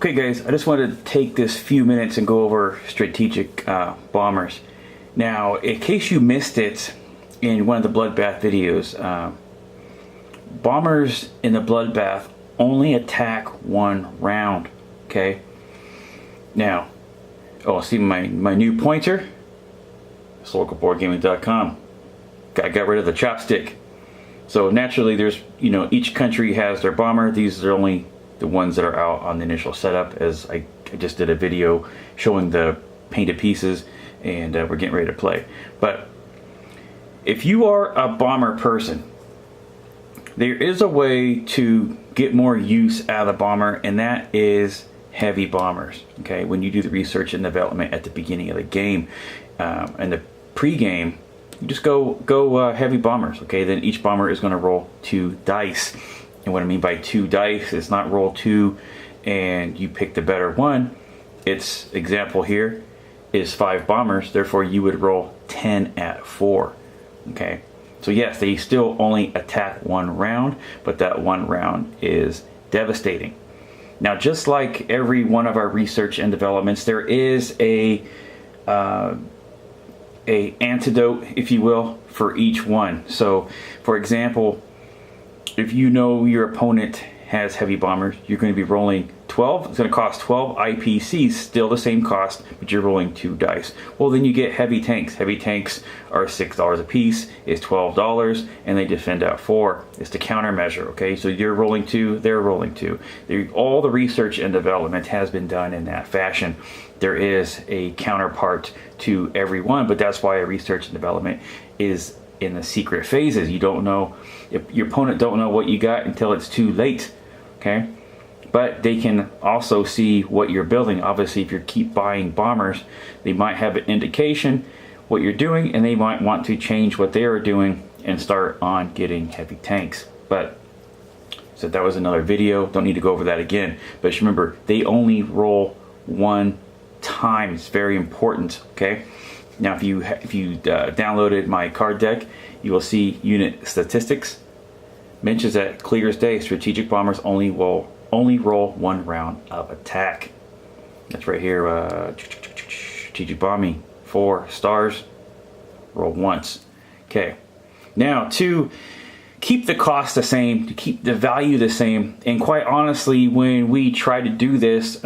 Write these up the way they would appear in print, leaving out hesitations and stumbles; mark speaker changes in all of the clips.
Speaker 1: Okay guys, I just wanted to take this few minutes and go over strategic bombers. Now, in case you missed it in one of the Bloodbath videos, bombers in the Bloodbath only attack one round, okay? Now, see my new pointer? It's localboardgaming.com. I got rid of the chopstick. So naturally there's, each country has their bomber. These are only the ones that are out on the initial setup, as I just did a video showing the painted pieces, and we're getting ready to play. But if you are a bomber person, there is a way to get more use out of the bomber, and that is heavy bombers. Okay, when you do the research and development at the beginning of the game, and the pre-game, you just go heavy bombers. Okay, then each bomber is going to roll 2 dice. And what I mean by 2 dice is not roll 2 and you pick the better one. Its example here is 5 bombers, therefore you would roll 10 at 4. Okay, so yes, they still only attack 1 round, but that 1 round is devastating. Now, just like every one of our research and developments, there is a antidote, if you will, for each one. So for example, if you know your opponent has heavy bombers, you're going to be rolling 12. It's going to cost 12 IPCs, still the same cost, but you're rolling 2 dice. Well, then you get heavy tanks. Heavy tanks are $6 a piece, is $12, and they defend at 4. It's the countermeasure, okay? So you're rolling 2, they're rolling 2. All the research and development has been done in that fashion. There is a counterpart to every one, but that's why research and development is in the secret phases. You don't know, if your opponent don't know what you got until it's too late, okay? But they can also see what you're building. Obviously, if you keep buying bombers, they might have an indication what you're doing, and they might want to change what they are doing and start on getting heavy tanks. But so that was another video, don't need to go over that again. But just remember, they only roll 1 time. It's very important, okay? Now, if you downloaded my card deck, you will see unit statistics. Mentions that clear as day, strategic bombers only roll 1 round of attack. That's right here. Strategic bombing, 4 stars, roll once. Okay. Now, to keep the cost the same, to keep the value the same, and quite honestly, when we tried to do this,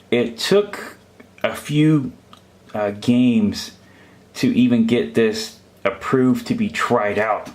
Speaker 1: it took a few games to even get this approved to be tried out.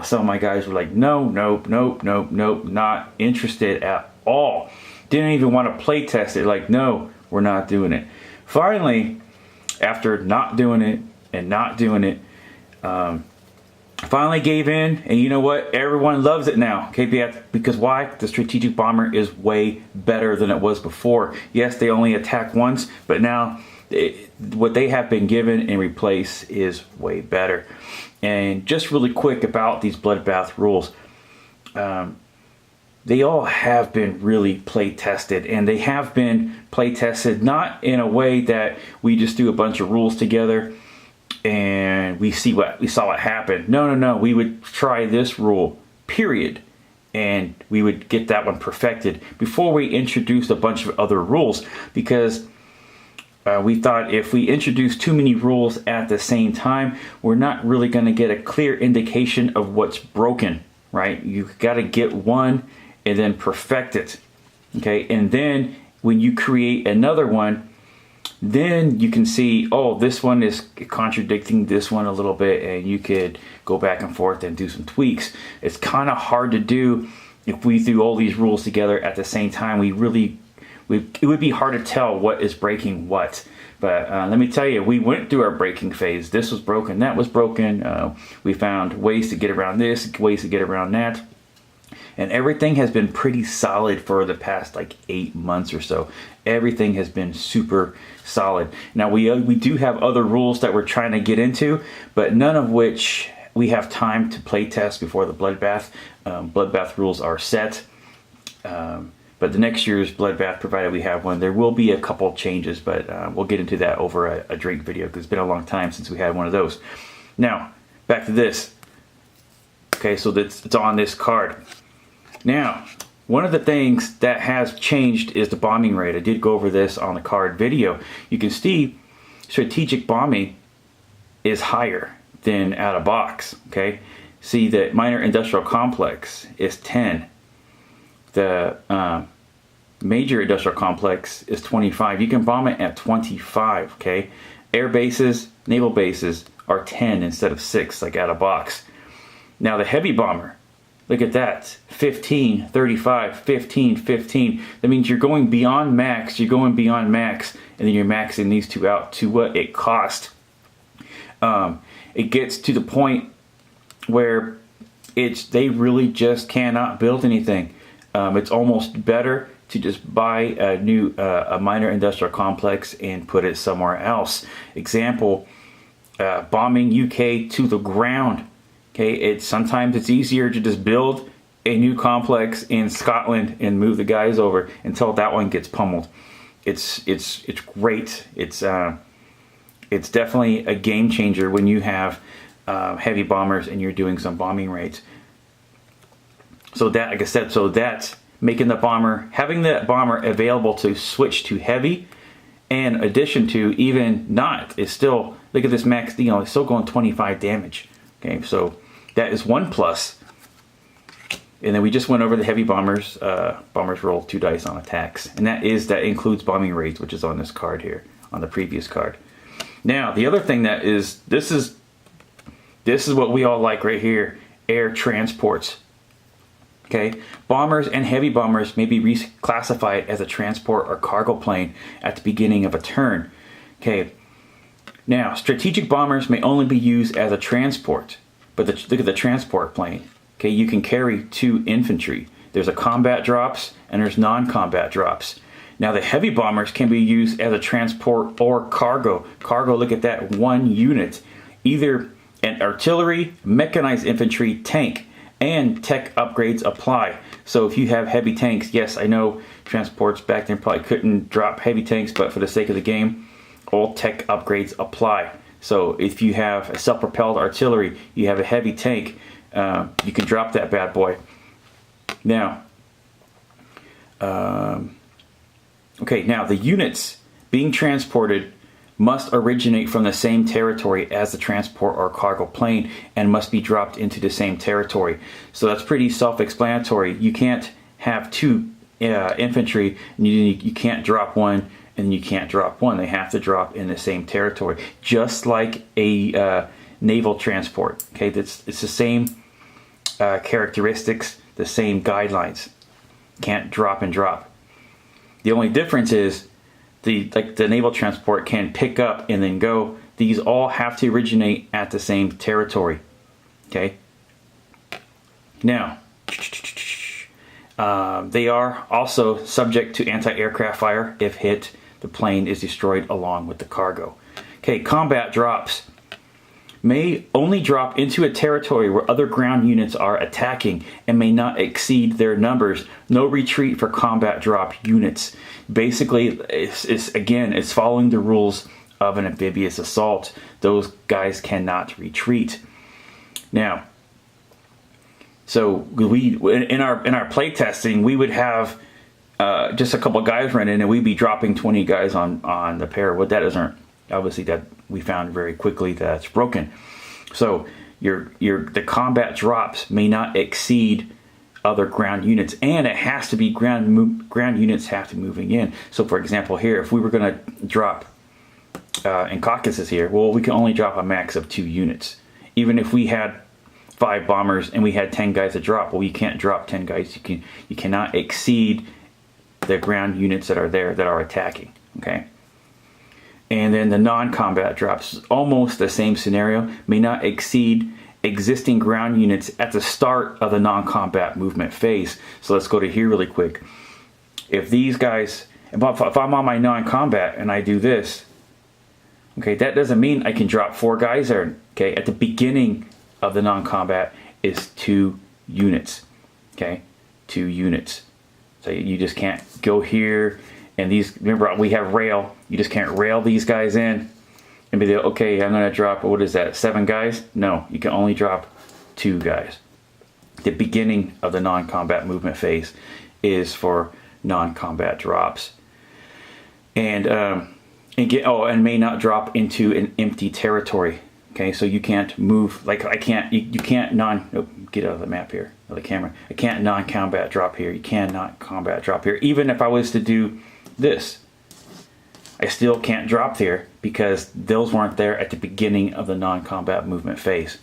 Speaker 1: Some of my guys were like, no, nope, not interested at all. Didn't even want to play test it. Like, no, we're not doing it. Finally, after not doing it and not doing it, finally gave in, and you know what? Everyone loves it now. Okay, because why? The strategic bomber is way better than it was before. Yes, they only attack once, but now what they have been given and replaced is way better. And just really quick about these Bloodbath rules, they all have been really play tested, and they have been play tested not in a way that we just do a bunch of rules together and we saw what happened. No, we would try this rule, period, and we would get that one perfected before we introduced a bunch of other rules, because we thought if we introduce too many rules at the same time, we're not really going to get a clear indication of what's broken, right? You've got to get one and then perfect it, okay? And then when you create another one, then you can see, oh, this one is contradicting this one a little bit, and you could go back and forth and do some tweaks. It's kind of hard to do if we threw all these rules together at the same time. It would be hard to tell what is breaking what. But let me tell you, we went through our breaking phase. This was broken, that was broken. We found ways to get around this, ways to get around that. And everything has been pretty solid for the past like 8 months or so. Everything has been super solid. Now we do have other rules that we're trying to get into, but none of which we have time to play test before the Bloodbath. Bloodbath rules are set. But the next year's Bloodbath, provided we have one, there will be a couple changes, but we'll get into that over a drink video, because it's been a long time since we had one of those. Now, back to this. Okay, so it's on this card. Now, One of the things that has changed is the bombing rate. I did go over this on the card video. You can see strategic bombing is higher than out of box. Okay, see the minor industrial complex is 10. The major industrial complex is 25. You can bomb it at 25. Okay, air bases, naval bases are 10 instead of 6 like out of box. Now the heavy bomber, look at that, 15, 35, 15, 15. That means you're going beyond max, and then you're maxing these two out to what it cost. It gets to the point where they really just cannot build anything. It's almost better to just buy a minor industrial complex and put it somewhere else. Example, bombing UK to the ground. Okay, sometimes it's easier to just build a new complex in Scotland and move the guys over until that one gets pummeled. It's great. It's definitely a game changer when you have heavy bombers and you're doing some bombing raids. So that, like I said, that's making the bomber, having the bomber available to switch to heavy, in addition to even not, is still, look at this max, it's still going 25 damage. Okay, so that is one plus. And then we just went over the heavy bombers. Bombers roll 2 dice on attacks, and that includes bombing raids, which is on this card here, on the previous card. Now the other thing that is, this is what we all like right here: air transports. Okay, bombers and heavy bombers may be reclassified as a transport or cargo plane at the beginning of a turn. Okay. Now, strategic bombers may only be used as a transport, but look at the transport plane. Okay, you can carry 2 infantry. There's a combat drops and there's non-combat drops. Now, the heavy bombers can be used as a transport or cargo. Cargo, look at that, 1 unit. Either an artillery, mechanized infantry, tank, and tech upgrades apply. So if you have heavy tanks, yes, I know transports back then probably couldn't drop heavy tanks, but for the sake of the game, all tech upgrades apply. So if you have a self-propelled artillery, you have a heavy tank, you can drop that bad boy. Now, okay, now the units being transported must originate from the same territory as the transport or cargo plane and must be dropped into the same territory. So that's pretty self-explanatory. You can't have 2 infantry, and you can't drop one, and you can't drop one. They have to drop in the same territory, just like a naval transport. Okay, it's the same characteristics, the same guidelines. Can't drop and drop. The only difference is the naval transport can pick up and then go. These all have to originate at the same territory. Okay. Now, they are also subject to anti-aircraft fire if hit. The plane is destroyed along with the cargo. Okay, combat drops may only drop into a territory where other ground units are attacking and may not exceed their numbers. No retreat for combat drop units. Basically, it's following the rules of an amphibious assault. Those guys cannot retreat. Now, so we in our play testing, we would have just a couple guys run in, and we'd be dropping 20 guys on the pair. What that isn't, obviously, that we found very quickly that's broken. So the combat drops may not exceed other ground units, and it has to be ground units have to be moving in. So for example, here, if we were going to drop in Caucasus here, well, we can only drop a max of 2 units. Even if we had 5 bombers and we had 10 guys to drop, well, you can't drop 10 guys. You cannot exceed the ground units that are there that are attacking. Okay. And then the non-combat drops, almost the same scenario, may not exceed existing ground units at the start of the non-combat movement phase. So let's go to here really quick. If these guys, if I'm on my non-combat and I do this, okay, that doesn't mean I can drop 4 guys there. Okay, at the beginning of the non-combat is 2 units. Okay, 2 units. So you just can't go here. And these, remember, we have rail. You just can't rail these guys in and be like, okay, I'm going to drop, what is that, 7 guys? No, you can only drop 2 guys. The beginning of the non-combat movement phase is for non-combat drops. And may not drop into an empty territory. Okay, so you can't move, like I can't, you can't get out of the map here, of the camera. I can't non-combat drop here. You cannot combat drop here. Even if I was to do this, I still can't drop there because those weren't there at the beginning of the non-combat movement phase.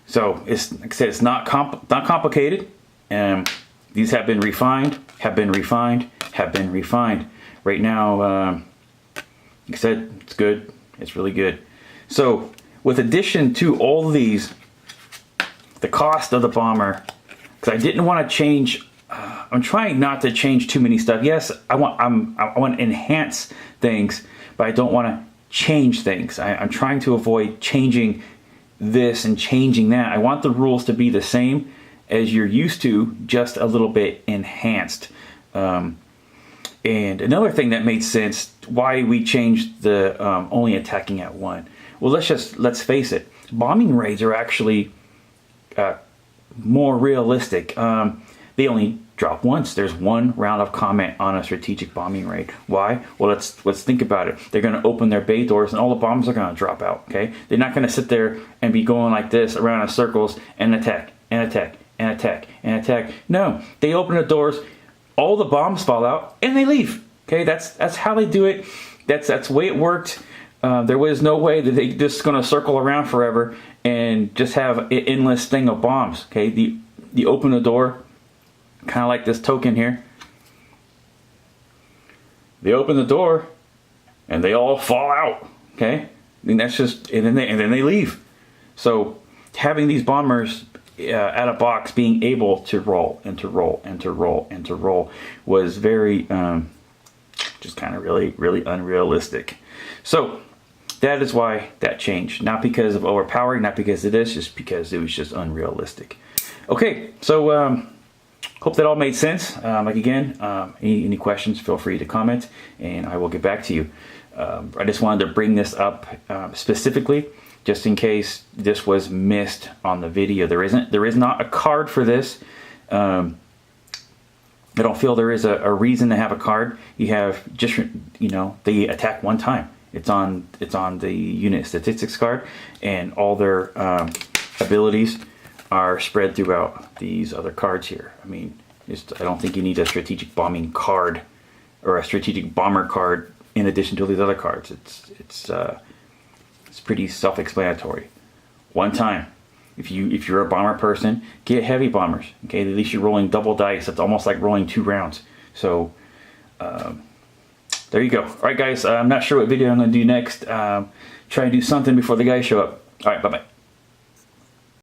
Speaker 1: So it's, like I said, it's not complicated. These have been refined, Right now, like I said, it's good. It's really good. So with addition to all of these, the cost of the bomber, because I didn't want to change, I'm trying not to change too many stuff. Yes, I want to enhance things, but I don't want to change things. I'm trying to avoid changing this and changing that. I want the rules to be the same as you're used to, just a little bit enhanced. And another thing that made sense, why we changed the only attacking at 1. Well, let's face it, bombing raids are actually more realistic. They only drop once. There's one round of comment on a strategic bombing raid. Why? Well, let's think about it. They're going to open their bay doors and all the bombs are going to drop out. Okay, they're not going to sit there and be going like this around in circles and attack and attack and attack and attack. No, they open the doors, all the bombs fall out, and they leave. Okay, that's how they do it. That's the way it worked. There was no way that they just going to circle around forever and just have an endless thing of bombs. Okay, you open the door, kind of like this token here. They open the door, and they all fall out. Okay, and that's just and then they leave. So having these bombers out of box, being able to roll and to roll and to roll and to roll was very just kind of really unrealistic. So that is why that changed, not because of overpowering, not because of this, just because it was just unrealistic. Okay, so hope that all made sense. Like again, any questions, feel free to comment and I will get back to you. I just wanted to bring this up specifically just in case this was missed on the video. There is not a card for this. I don't feel there is a reason to have a card. You have just, they attack one time. It's on the unit statistics card, and all their abilities are spread throughout these other cards here. I mean, I don't think you need a strategic bombing card or a strategic bomber card in addition to these other cards. It's pretty self-explanatory. One time. If you're a bomber person, get heavy bombers. Okay, at least you're rolling double dice. That's almost like rolling 2 rounds. So there you go. All right, guys. I'm not sure what video I'm going to do next. Try and do something before the guys show up. All right, bye bye.